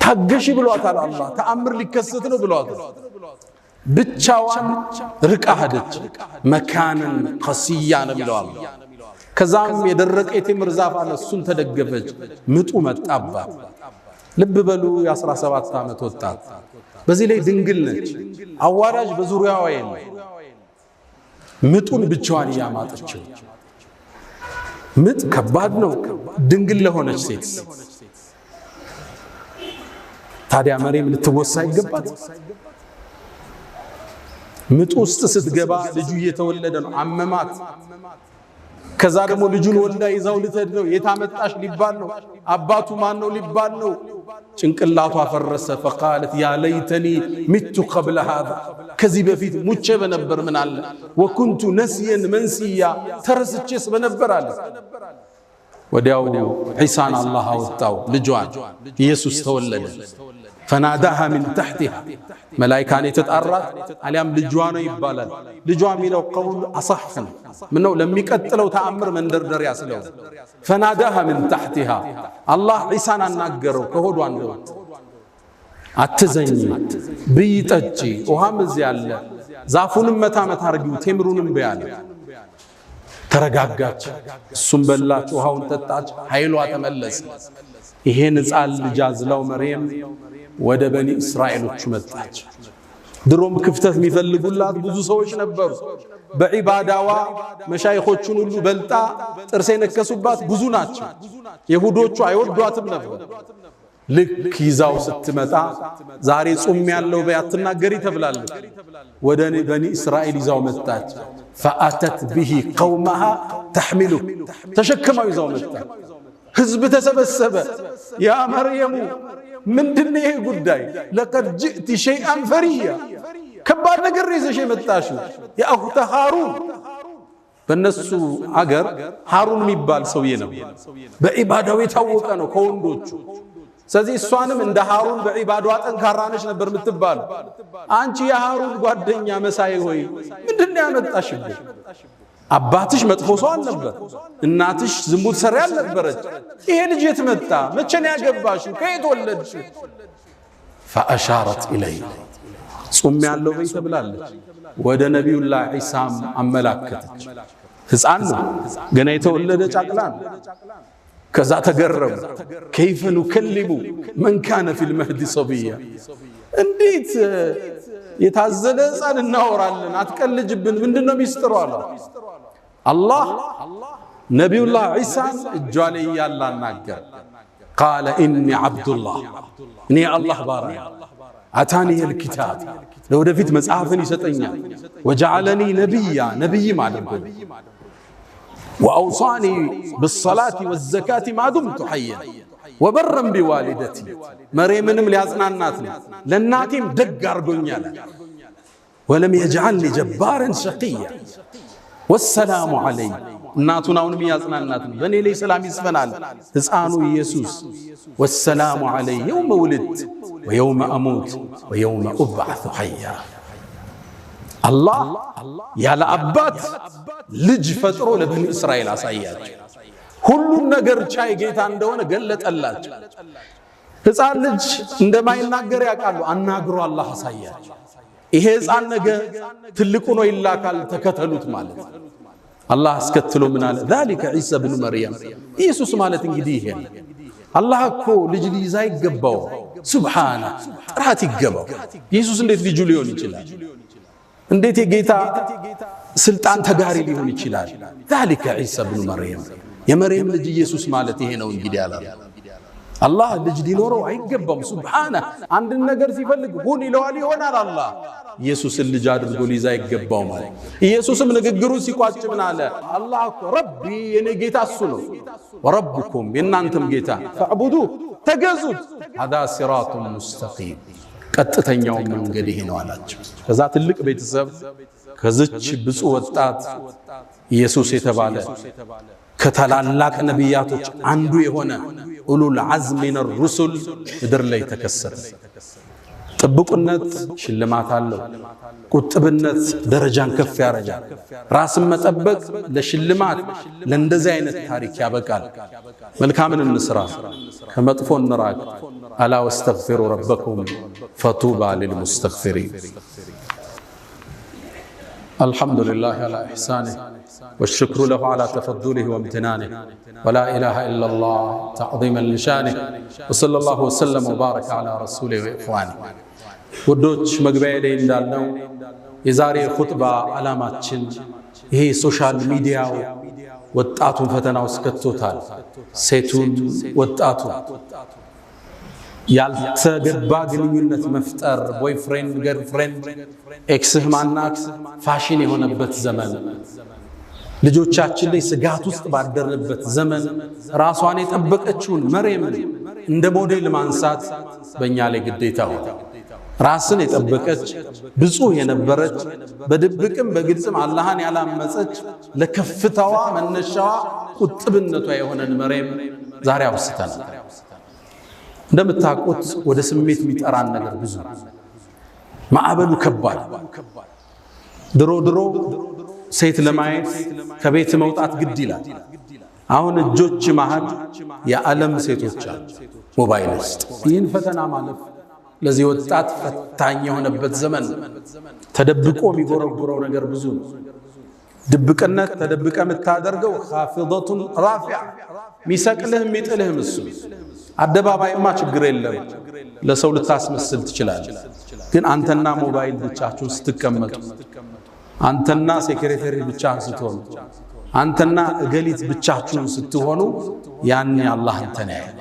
Speaker 1: ታገሺ ብሏታል አላህ። ተአምር ሊከሰት ነው ብሏታል። ብቻዋን ርቃ ሄደች። መካንን ቀሲያ ነው ብለዋል። ከዛም የደረቀ የቴምር ዛፍ አለ፣ እሱን ተደገፈች። ምጡ መጣባት። ልብ በሉ የ17 ዓመት ወጣት፣ በዚህ ላይ ድንግል ነች። አዋላጅ በዙሪያዋ የለም። ምጡን ብቻዋን እያማጠችው። ምጥ ከባድ ነው ድንግል ለሆነች ሴት። ታዲያ መርየም ልትወሳ ይገባት? ምጡ ውስጥ ስትገባ ልጁ እየተወለደ ነው። አመማት። ከዛ ደግሞ ልጁን ወልዳ ይዛው ልትሄድ ነው። የታመጣሽ ሊባል ነው። አባቱ ማን ነው ሊባል ነው። ጭንቅላቷ ፈረሰ። فقالت يا ليتني مت قبل هذا ከዚህ በፊት ሙቼ በነበር ምን አለ وكنت نسيا منسيا ተረስቼስ በነበር አለ። ወዲያው ዒሳን አላህ አወጣው። ልጇን ኢየሱስ ተወለደ። فناداها من تحتها ملائكان يتطارات عليام ልጇ ነው ይባላል። ልጇ የሚለው ቀውል አصح ነው። ምነው ለሚቀጥለው ተአምር መንደርደር ያስለው። فناداها من تحتها الله ዒሳን አናገረው ከሆዷ እንደወጣ። አትዘኝ ብይጠጪ ውሃም እዚህ አለ፣ ዛፉንም መታ አርጊው፣ ቴምሩንም በያለ። ተረጋጋች። እሱም በላች፣ ውሃውን ጠጣች፣ ኃይሏ ተመለሰ። ይሄን ሕፃን ልጅ አዝላው መርየም ወደ በኒ እስራኤሎች መጣች። ድሮም ክፍተት የሚፈልጉላት ብዙ ሰዎች ነበሩ። በዒባዳዋ መሻይኾቹን ሁሉ በልጣ ጥርስ የነከሱባት ብዙ ናቸው። ይሁዶቹ አይወዷትም ነበር። ልክ ይዛው ስትመጣ ዛሬ ጾም ያለው በያትናገሪ ተብላለች። ወደ በኒ እስራኤል ይዛው መጣች። فأتت به قومها تحمله ተሸክማው ይዛው መጣች። ህዝብ ተሰበሰበ። ያ መርየሙ ምንድነው ይሄ ጉዳይ? لقد جئت شيئا فريا ከባድ ነገር ይዘሽ የመጣሽው ያ አኽተ ሃሩን። በነሱ አገር ሃሩን የሚባል ሰውዬ ነው። በዒባዳው የታወቀ ነው ከወንዶቹ። ስለዚህ እሷንም እንደ ሃሩን በዒባዳዋ ጠንካራ ነሽ ነበር የምትባል። አንቺ የሃሩን ጓደኛ መሳይ ሆይ ምንድነው ያመጣሽብሽ? አባትሽ መጥፎ ሰው አልነበር፣ እናትሽ ዝሙት ሰሪ አልነበረች። ይሄ ልጅ የት መጣ? መቼ ነው ያገባሽው? ከየት ወለድሽ? فأشارت إليه ጾም ያለው በይ ተብላለች። ወደ ነቢዩላህ ዒሳም አመላከተች። ሕፃን ነው ገና የተወለደ ጫቅላ ነው። ከዛ ተገረሙ። كيف نكلم من كان في المهد صبيا እንዴት የታዘለ ሕፃን እናወራለን? አትቀልጅብን፣ ምንድነው ሚስጥሩ አለ አላህ። ነቢዩላህ ዒሳን እጇ ላይ ያላናገር قال إني عبد الله እኔ አላህ ባሪያ አታኒ الكتاب ለወደፊት መጽሐፍን ይሰጠኛል። وجعلني نبيا ነብይ ማለት ነው። وأوصاني بالصلاة والزكاة ما دمت حيا وبرا بوالدتي مريمንም ሊያጽናናት ነው። ለናቴም ደግ አርጎኛል። ولم يجعلني جبارا شقيا والسلام علي እናቱን አሁንም ያጽናናት ነው። በእኔ ላይ ሰላም ይስፈናል ሕፃኑ ኢየሱስ። والسلام علي يوم ولدت ويوم أموت ويوم أبعث حيا الله ያለ አባት ልጅ ፈጥሮ ለበኒ እስራኤል አሳያቸው። ሁሉን ነገር ቻይ ጌታ እንደሆነ ገለጠላቸው። ሕፃን ልጅ እንደማይናገር ያውቃሉ። አናግሮ አላህ አሳያቸው። ይሄ ሕፃን ነገ ትልቁ ነው ይላካል፣ ተከተሉት ማለት አላህ አስከትሎ ምን አለ? ذلك عيسى بن مريم ኢየሱስ ማለት እንግዲህ ይሄ ነው። አላህ እኮ ልጅ ሊይዛ ይገባው፣ ሱብሃነ ጥራት ይገባው። ኢየሱስ እንዴት ልጁ ሊሆን ይችላል? እንዴት የጌታ ስልጣን ተጋሪ ሊሆን ይችላል? ذلك عيسى بن مريم የመርየም ልጅ ኢየሱስ ማለት ይሄ ነው እንግዲህ አለ። አላህ ልጅ ሊኖረው አይገባም። ሱብሃነ አንድ ነገር ሲፈልግ ሁን ይለዋል፣ ይሆናል። አላህ ኢየሱስን ልጅ አድርጎ ሊይዛ ይገባው ማለት። ኢየሱስም ንግግሩን ሲቋጭ ምን አለ? አላህ እኮ ረቢ የኔ ጌታ እሱ ነው፣ ወረብኩም የናንተም ጌታ ፈዕቡዱ ተገዙት፣ هذا صراط مستقيم ቀጥተኛው መንገድ ይሄ ነው አላቸው። ከዛ ትልቅ ቤተሰብ ከዚች ብፁዕ ወጣት ኢየሱስ የተባለ ከታላላቅ ነቢያቶች አንዱ የሆነ ኡሉል ዐዝም ሚነ ሩሱል ምድር ላይ ተከሰተ። ጥብቁነት ሽልማት አለው። ቁጥብነት ደረጃን ከፍ ያረጃል። ራስን መጠበቅ ለሽልማት ለእንደዚህ አይነት ታሪክ ያበቃል። መልካምን እንስራ፣ ከመጥፎ እንራቅ። አላ ወስተግፊሩ ረበኩም ፈጡባ ሊልሙስተግፊሪን። الحمد لله على إحسانه والشكر له على تفضله وامتنانه ولا إله إلا الله تعظيما لشانه وصلى الله وسلم وبارك على رسوله وإخوانه. ውዶች መግቢያ ላይ እንዳልነው የዛሬ ኹጥባ ዓላማችን ይሄ ሶሻል ሚዲያው ወጣቱን ፈተና ውስጥ ከቶታል። ሴቱን ወጣቱ ያልተገባ ግንኙነት መፍጠር፣ ቦይፍሬንድ ገርልፍሬንድ፣ ኤክስህ ማናት ፋሽን የሆነበት ዘመን፣ ልጆቻችን ላይ ስጋት ውስጥ ባደረበት ዘመን ራሷን የጠበቀችውን መርየምን እንደ ሞዴል ማንሳት በእኛ ላይ ግዴታ ሆነ። ራስን የጠበቀች ብፁዕ የነበረች በድብቅም በግልጽም አላህን ያላመፀች ለከፍታዋ መነሻዋ ቁጥብነቷ የሆነን መርየም ዛሬ አውስተናል። እንደምታውቁት ወደ ስሜት የሚጠራን ነገር ብዙ ማዕበሉ ከባድ። ድሮ ሴት ለማየት ከቤት መውጣት ግድ ይላል። አሁን እጆች መሃል የዓለም ሴቶች አሉ ሞባይል ውስጥ። ይህን ፈተና ማለፍ ለዚህ ወጣት ፈታኝ የሆነበት ዘመን ተደብቆ የሚጎረጉረው ነገር ብዙ ነው። ድብቅነት ተደብቀ የምታደርገው ኻፊደቱን ራፊዓ ሚሰቅልህ የሚጥልህም እሱ። አደባባይማ ችግር የለም ለሰው ልታስመስል ትችላለህ። ግን አንተና ሞባይል ብቻችሁን ስትቀመጡ አንተና ሴክሬታሪ ብቻህን ስትሆኑ አንተና እገሊት ብቻችሁን ስትሆኑ ያኔ አላህ አንተን ያያል።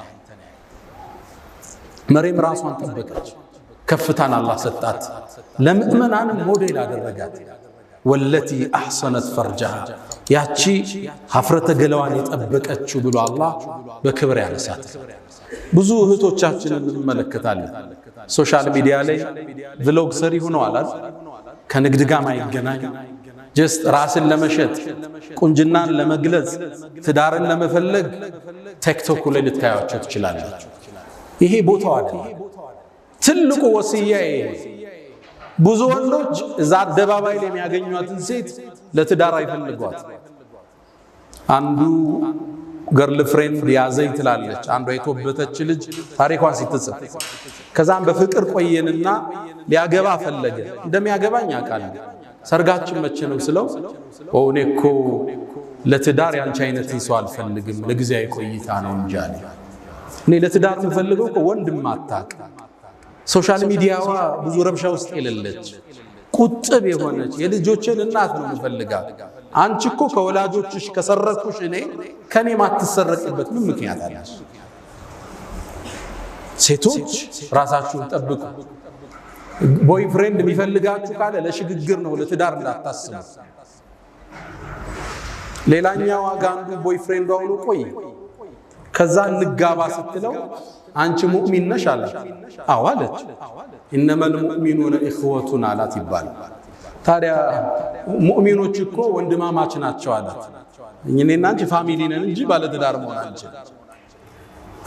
Speaker 1: መርየም ራሷን ጠበቀች። ከፍታን አላህ ሰጣት። ለምእመናን ሞዴል አደረጋት። ወለቲ አሕሰነት ፈርጃሃ ያቺ ሀፍረተ ገላዋን የጠበቀችው ብሎ አላህ በክብር ያነሳት። ብዙ እህቶቻችንን እንመለከታለን ሶሻል ሚዲያ ላይ ቭሎግ ሰሪ ሆነዋል። ከንግድ ጋር ማይገናኝ ጀስት ራስን ለመሸጥ ቁንጅናን ለመግለጽ ትዳርን ለመፈለግ ቲክቶክ ላይ ልታያቸው ትችላላችሁ። ይሄ ቦታው አይደለም። ትልቁ ወሲያ ይሄ ብዙ ወንዶች እዛ አደባባይ ላይ የሚያገኙትን ሴት ለትዳር አይፈልጓት። አንዱ ገርል ፍሬንድ ያዘኝ ትላለች። አንዷ የተወበተች ልጅ ታሪኳን ሲትጽፍ ከዛም በፍቅር ቆየንና ሊያገባ ፈለገ። እንደሚያገባኝ አውቃለሁ። ሰርጋችን መቼ ነው ስለው እኔ እኮ ለትዳር ያንቺ አይነትን ሰው አልፈልግም ለጊዜያዊ ቆይታ ነው እንጂ አለ። እኔ ለትዳር የምፈልገው እኮ ወንድም አታውቅ ሶሻል ሚዲያዋ ብዙ ረብሻ ውስጥ የሌለች ቁጥብ የሆነች የልጆችን እናት ነው የምፈልጋት። አንቺ እኮ ከወላጆችሽ ከሰረኩሽ እኔ ከኔ ማትሰረቅበት ምን ምክንያት አለ? ሴቶች ራሳችሁን ጠብቁ። ቦይ ፍሬንድ የሚፈልጋችሁ ካለ ለሽግግር ነው ለትዳር እንዳታስቡ። ሌላኛው አንዱ ቦይ ፍሬንድ አውሎ ቆይ ከዛ እንጋባ ስትለው አንቺ ሙእሚን ነሽ አላት። አዎ አለች። ኢነመል ሙእሚኑነ ኢኽወቱን አላት ይባላል። ታዲያ ሙእሚኖች እኮ ወንድማማች ናቸው አላት። እኔና አንቺ ፋሚሊ ነን እንጂ ባለ ትዳር መሆን አንችልም።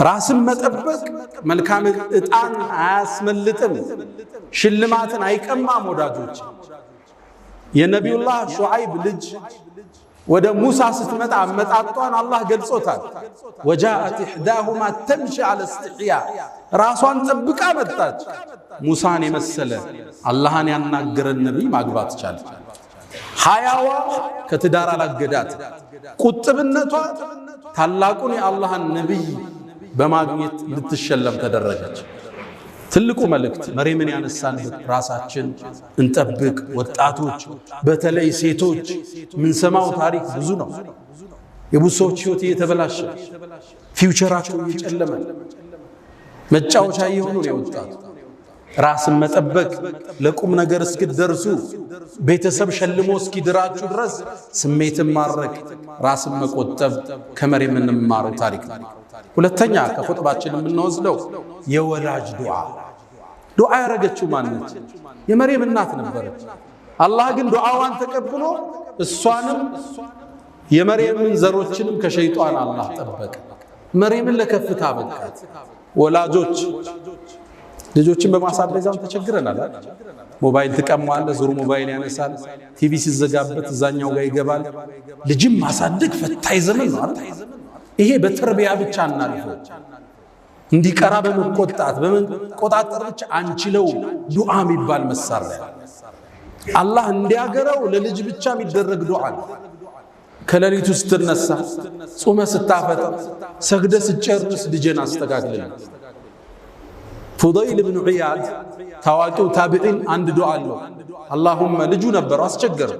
Speaker 1: ራስን መጠበቅ መልካም ዕጣን አያስመልጥም፣ ሽልማትን አይቀማም። ወዳጆች የነቢዩላህ ሹዓይብ ልጅ ወደ ሙሳ ስትመጣ አመጣጧን አላህ ገልጾታል። ወጃአት ኢሕዳሁማ ተምሺ ዐለ እስትሕያ ራሷን ጠብቃ መጣች። ሙሳን የመሰለ አላህን ያናገረን ነቢይ ማግባት ቻለች። ሐያዋ ከትዳር አላገዳት። ቁጥብነቷ ታላቁን የአላህን ነቢይ በማግኘት ልትሸለም ተደረገች። ትልቁ መልእክት መርየምን ያነሳንበት ራሳችን እንጠብቅ። ወጣቶች በተለይ ሴቶች ምንሰማው ታሪክ ብዙ ነው። የብዙ ሰዎች ህይወት እየተበላሸ ፊውቸራቸው እየጨለመ መጫወቻ እየሆኑ ነው የወጣቱ። ራስን መጠበቅ ለቁም ነገር እስክትደርሱ ቤተሰብ ሸልሞ እስኪድራችሁ ድረስ ስሜትን ማረክ ራስን መቆጠብ ከመርየም እንማረው ታሪክ ነው። ሁለተኛ ከኹጥባችን የምንወስደው የወላጅ ዱዓ ያረገችው ማነች? የመርየም እናት ነበረች። አላህ ግን ዱዓዋን ተቀብሎ እሷንም የመርየምን ዘሮችንም ከሸይጣን አላህ ጠበቀ። መርየምን ለከፍታ በቃት። ወላጆች ልጆችን በማሳደጋው ተቸግረናል። ሞባይል ተቀማዋል፣ ዙሩ ሞባይል ያነሳል፣ ቲቪ ሲዘጋበት እዛኛው ጋር ይገባል። ልጅም ማሳደግ ፈታኝ ዘመን ነው አይደል? ይሄ በተርቢያ ብቻ እናልፈው እንዲቀራ በመቆጣጠር ብቻ አንችለው። ዱዓ የሚባል መሳሪያ አላህ እንዲያገረው ለልጅ ብቻ የሚደረግ ዱዓ። ከሌሊቱ ስትነሳ፣ ጾመ ስታፈጥ፣ ሰግደ ስጨርስ ልጅን አስተካክልልኝ። ፉደይል ብን ዒያድ ታዋቂው ታቢዒን አንድ ዱዓ አለው። አላሁመ ልጁ ነበር አስቸገረ፣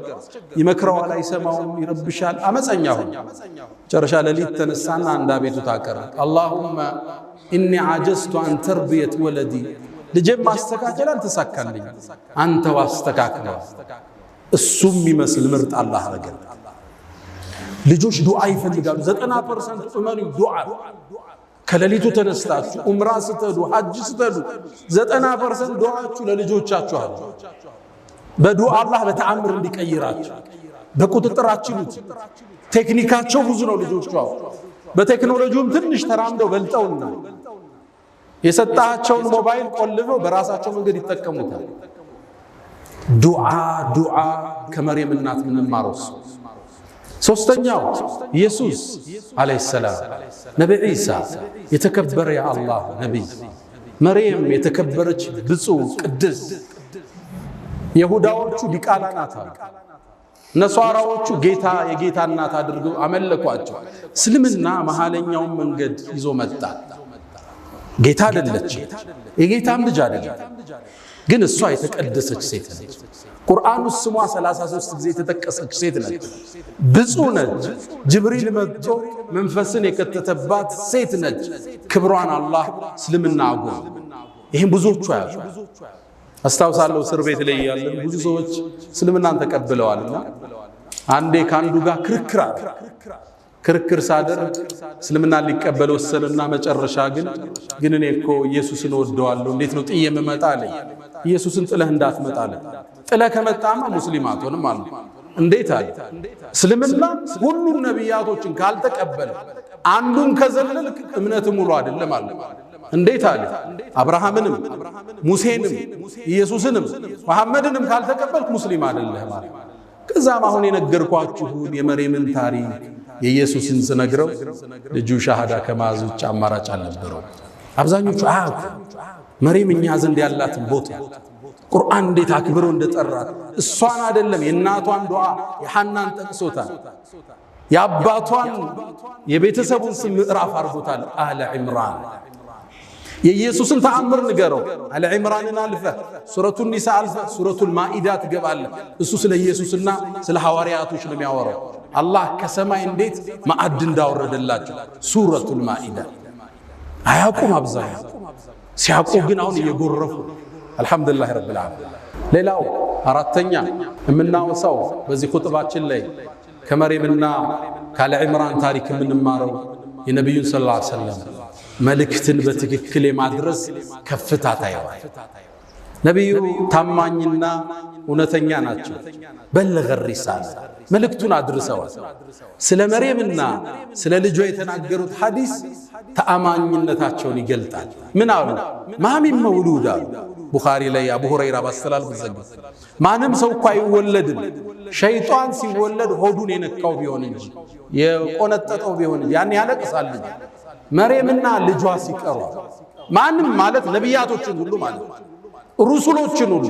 Speaker 1: ይመክረዋል፣ አይሰማውም፣ ይረብሻል፣ አመፀኛ ሆነ። ጨረሻ ሌሊት ተነሳና አንድ አቤቱታ አቀረበ። አላሁመ ኢኒ ዓጀዝቱ አን ተርቢየት ወለዲ፣ ልጄን ማስተካከል አልተሳካልኝ፣ አንተው አስተካክለው። እሱም ይመስል ምርጥ አላህ አረገ። ልጆች ዱዓ ይፈልጋሉ። 90% እመኑ ዱዓ። ከሌሊቱ ተነስታችሁ ዑምራ ስትሄዱ ሐጅ ስትሄዱ 90% ዱዓችሁ ለልጆቻችሁ አሉ። በዱዓ አላህ በተአምር እንዲቀይራችሁ በቁጥጥራችሁ። ቴክኒካቸው ብዙ ነው ልጆቹ። በቴክኖሎጂውም ትንሽ ተራምደው በልጠውና የሰጣቸውን ሞባይል ቆልፈው በራሳቸው መንገድ ይጠቀሙታል። ዱዓ ከመርየም እናት ምንማረው። ሶስተኛው ኢየሱስ አለይሂ ሰላም፣ ነብይ ኢሳ የተከበረ የአላህ ነብይ፣ መርየም የተከበረች ብፁዕ ቅድስት። የሁዳዎቹ ዲቃላ ናት አሉ። ነሷራዎቹ ጌታ የጌታ እናት አድርገው አመለኳቸው። እስልምና መሐለኛውን መንገድ ይዞ መጣ። ጌታ አይደለች፣ የጌታም ልጅ አይደለም። ግን እሷ የተቀደሰች ሴት ነች። ቁርአን ውስጥ ስሟ 33 ጊዜ የተጠቀሰች ሴት ነች። ብፁዕ ነች። ጅብሪል መጥቶ መንፈስን የከተተባት ሴት ነች። ክብሯን አላህ እስልምና አጎ ይሄን ብዙዎቹ ያዙ። አስታውሳለሁ እስር ቤት ላይ ያለን ብዙ ሰዎች እስልምናን ተቀብለዋልና አንዴ ካንዱ ጋር ክርክር ሳደርግ እስልምና ሊቀበል ወሰነና መጨረሻ ግን እኔ እኮ ኢየሱስን ወደዋለሁ እንዴት ነው ጥዬ መመጣ አለኝ። ኢየሱስን ጥለህ እንዳትመጣ አለ። ጥለህ ከመጣማ ሙስሊም አትሆንም አለ። እንዴት አለ? እስልምና ሁሉም ነቢያቶችን ካልተቀበለ አንዱን ከዘለልክ እምነት ሙሉ አይደለም አለ። እንዴት አለ? አብርሃምንም ሙሴንም ኢየሱስንም መሐመድንም ካልተቀበልክ ሙስሊም አይደለህም አለ። ከዛም አሁን የነገርኳችሁን የመርየምን ታሪክ የኢየሱስን ስነግረው ልጁ ሻሃዳ ከማዝ ውጭ አማራጭ አልነበረው። አብዛኞቹ አያውቁ መርየም እኛ ዘንድ ያላትን ቦታ ቁርአን እንዴት አክብሮ እንደጠራት እሷን አይደለም የእናቷን ዱዓ የሐናን ጠቅሶታል። የአባቷን የቤተሰቡን ስም ምዕራፍ አርጎታል። አለ ዒምራን የኢየሱስን ተአምር ንገረው። አለ ዒምራንን አልፈ ሱረቱን ኒሳ አልፈ ሱረቱል ማኢዳ ትገባለህ። እሱ ስለ ኢየሱስና ስለ ሐዋርያቶች ነው የሚያወራው። አላህ ከሰማይ እንዴት ማዕድ እንዳወረደላቸው ሱረቱል ማኢዳ አያውቁም አብዛኛው። ሲያውቁ ግን አሁን እየጎረፉ አልሐምዱሊላህ ረብል ዓለሚን። ሌላው አራተኛ የምናወሳው በዚህ ኹጥባችን ላይ ከመርየምና ካለ ዒምራን ታሪክ የምንማረው የነቢዩን ሰለላሁ ዐለይሂ ወሰለም መልእክትን በትክክል የማድረስ ከፍታ ታየዋል። ነቢዩ ታማኝና እውነተኛ ናቸው። በለገ ሪሳላ መልእክቱን አድርሰዋል። ስለ መርየምና ስለ ልጇ የተናገሩት ሐዲስ ተአማኝነታቸውን ይገልጣል። ምን አሉ? ማሚን መውሉድ አሉ ቡኻሪ ላይ አቡ ሁረይራ ባስተላልፍ ዘገቡ። ማንም ሰው እኮ አይወለድም ሸይጣን ሲወለድ ሆዱን የነካው ቢሆን እንጂ የቆነጠጠው ቢሆን ያን ያለቅሳል። መርየምና ልጇ ሲቀሩ ማንም ማለት ነቢያቶችን ሁሉ ማለት ሩሱሎችን ሁሉ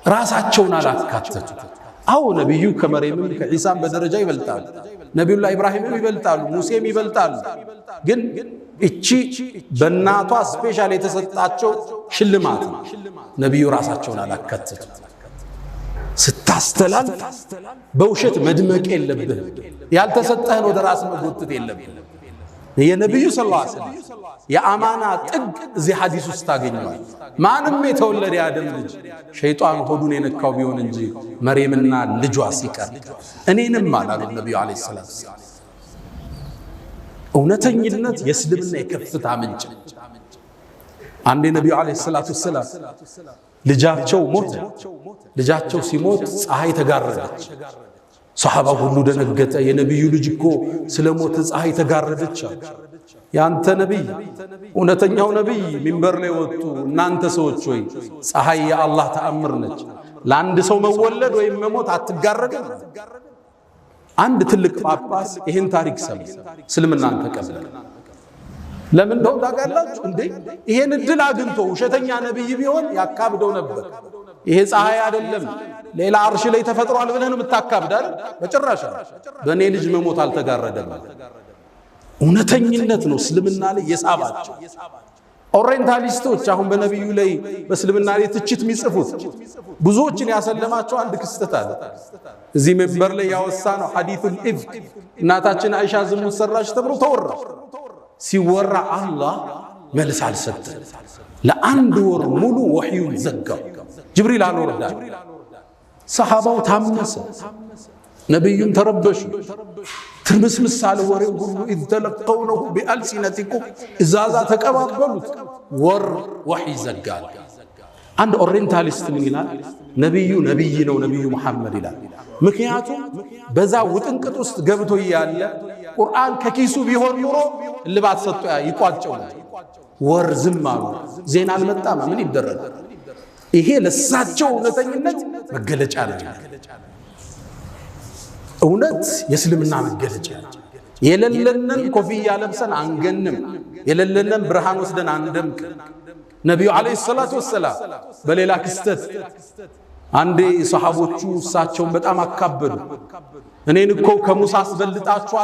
Speaker 1: ራሳቸውን አላካተቱ። አዎ ነቢዩ ከመርየምም ከዒሳም በደረጃ ይበልጣሉ። ነቢዩላህ ኢብራሂምም ይበልጣሉ፣ ሙሴም ይበልጣሉ። ግን እቺ በእናቷ ስፔሻል የተሰጣቸው ሽልማት ነቢዩ ራሳቸውን አላካተቱ። ስታስተላል በውሸት መድመቅ የለብህም። ያልተሰጠህን ወደ ራስ መጎተት የለብህም። የነቢዩ ሰለላሁ ዐለይሂ ወሰለም የአማና ጥግ እዚህ ሐዲስ ውስጥ ታገኘዋል። ማንም የተወለደ የአደም ልጅ ሸይጣን ሆዱን የነካው ቢሆን እንጂ መርየምና ልጇ ሲቀር እኔንም አላሉ ነቢዩ ዐለይሂ ሰላም። እውነተኝነት የእስልምና የከፍታ ምንጭ። አንዴ ነቢዩ ዐለይሂ ሰላቱ ወሰላም ልጃቸው ሞተ። ልጃቸው ሲሞት ፀሐይ ተጋረደች። ሰሃባ ሁሉ ደነገጠ። የነቢዩ ልጅ እኮ ስለ ሞተ ፀሐይ ተጋረደች። ያንተ ነቢይ እውነተኛው ነቢይ ሚንበር ላይ ወጡ። እናንተ ሰዎች ሆይ ፀሐይ የአላህ ተአምር ነች፣ ለአንድ ሰው መወለድ ወይም መሞት አትጋረድም። አንድ ትልቅ ጳጳስ ይህን ታሪክ ሰማ፣ እስልምናን ተቀበለ። ለምን እንደው ታውቃላችሁ እንዴ? ይሄን እድል አግኝቶ ውሸተኛ ነቢይ ቢሆን ያካብደው ነበር። ይሄ ፀሐይ አይደለም ሌላ አርሽ ላይ ተፈጥሯል ብለህ ነው የምታካብዳል? በጭራሽ በእኔ ልጅ መሞት አልተጋረደም። እውነተኝነት ነው እስልምና ላይ የሳባቸው። ኦሪየንታሊስቶች አሁን በነቢዩ ላይ በእስልምና ላይ ትችት የሚጽፉት ብዙዎችን ያሰለማቸው አንድ ክስተት አለ። እዚህ መንበር ላይ ያወሳ ነው ሐዲሱል ኢፍክ። እናታችን አይሻ ዝሙት ሰራች ተብሎ ተወራ። ሲወራ አላህ መልስ አልሰጠም። ለአንድ ወር ሙሉ ወህዩን ዘጋው። ጅብሪል አልወረዳ። ሰሃባው ታመሰ፣ ነቢዩም ተረበሹ። ትርምስምስ አለ ወሬው ሁሉ። ኢዝ ተለቀውነሁ ቢአልሲነቲኩም እዛዛ ተቀባበሉት። ወር ወህይ ዘጋል። አንድ ኦሪየንታሊስት ምን ይላል? ነቢዩ ነቢይ ነው ነቢዩ መሐመድ ይላል። ምክንያቱም በዛ ውጥንቅጥ ውስጥ ገብቶ እያለ ቁርአን ከኪሱ ቢሆን ኑሮ ልባት ሰጥቶ ይቋጨው። ወር ዝም አሉ። ዜና አልመጣም። ምን ይደረግ? ይሄ ለሳቸው እውነተኝነት መገለጫ ነው። እውነት የእስልምና መገለጫ ነው። የሌለንን ኮፍያ ለብሰን አንገንም፣ የሌለንን ብርሃን ወስደን አንደምቅ። ነቢዩ ዐለይሂ ሰላቱ ወሰላም በሌላ ክስተት አንዴ ሰሃቦቹ እሳቸውን በጣም አካበዱ። እኔን እኮ ከሙሳ አስበልጣችሁ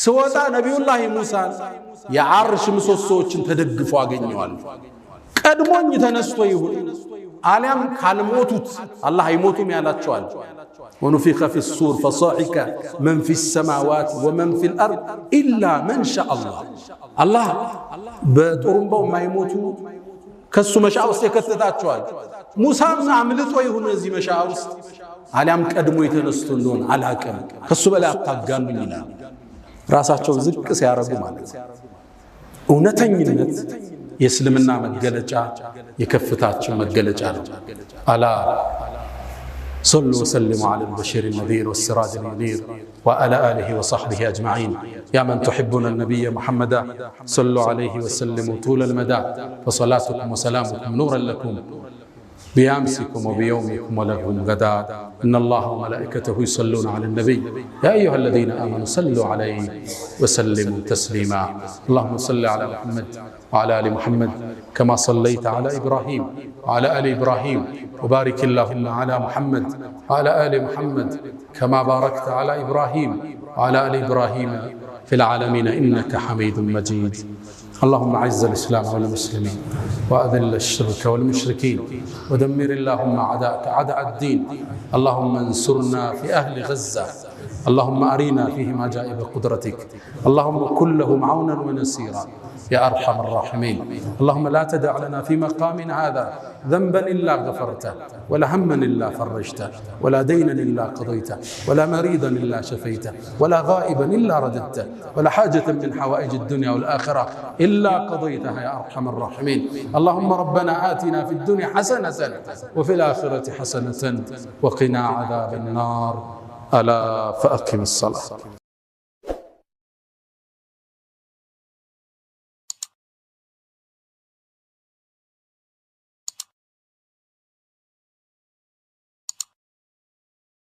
Speaker 1: سوتا نبي الله موسى يعرش مسوسوችን ተደግፎ አገኘዋል ቀድሞኝ ተነስቶ ይሁን አለም ካልሞቱት አላህ አይሞቱም ያላቸዋል ونفخ في الصور فصعق من في السماوات ومن في الأرض إلا من شاء الله الله بطرمباو ማይሞቱ ከሱ መሻው ውስጥ የከተታቸዋል ሙሳም አምልጦ ይሁን እዚህ መሻው ውስጥ አለም ቀድሞ የተነስቶ እንደሆነ አላቀም ከሱ በላይ አታጋኑኝ ይላል ራሳቸው ዝቅ ሲያረጉ ማለት እውነተኝነት የእስልምና መገለጫ የከፍታችን መገለጫ ነው አላ صلوا وسلموا على البشير النذير والسراج المنير وعلى آله وصحبه أجمعين يا من تحبون النبي محمدا صلوا عليه وسلموا طول المدى فصلاتكم وسلامكم نورا لكم بأمسكم وبيومكم ولكم غدا إن الله وملائكته يصلون على النبي يا أيها الذين آمنوا صلوا عليه وسلموا تسليما اللهم صل على محمد وعلى آل محمد كما صليت على إبراهيم وعلى آل إبراهيم وبارك اللهم على محمد وعلى آل محمد كما باركت على إبراهيم وعلى آل إبراهيم في العالمين إنك حميد مجيد اللهم أعز الإسلام والمسلمين وأذل الشرك والمشركين ودمر اللهم أعداءك أعداء الدين اللهم انصرنا في أهل غزة اللهم أرنا فيهم عجائب قدرتك اللهم كن لهم عونا ونصيرا يا أرحم الراحمين اللهم لا تدع لنا في مقامنا هذا ذنبا إلا غفرته ولا هما إلا فرجته ولا دينا إلا قضيته ولا مريضا إلا شفيته ولا غائبا إلا رددته ولا حاجة من حوائج الدنيا والآخرة إلا قضيتها يا أرحم الراحمين اللهم ربنا آتنا في الدنيا حسنة وفي الآخرة حسنة وقنا عذاب النار ألا فأقم الصلاة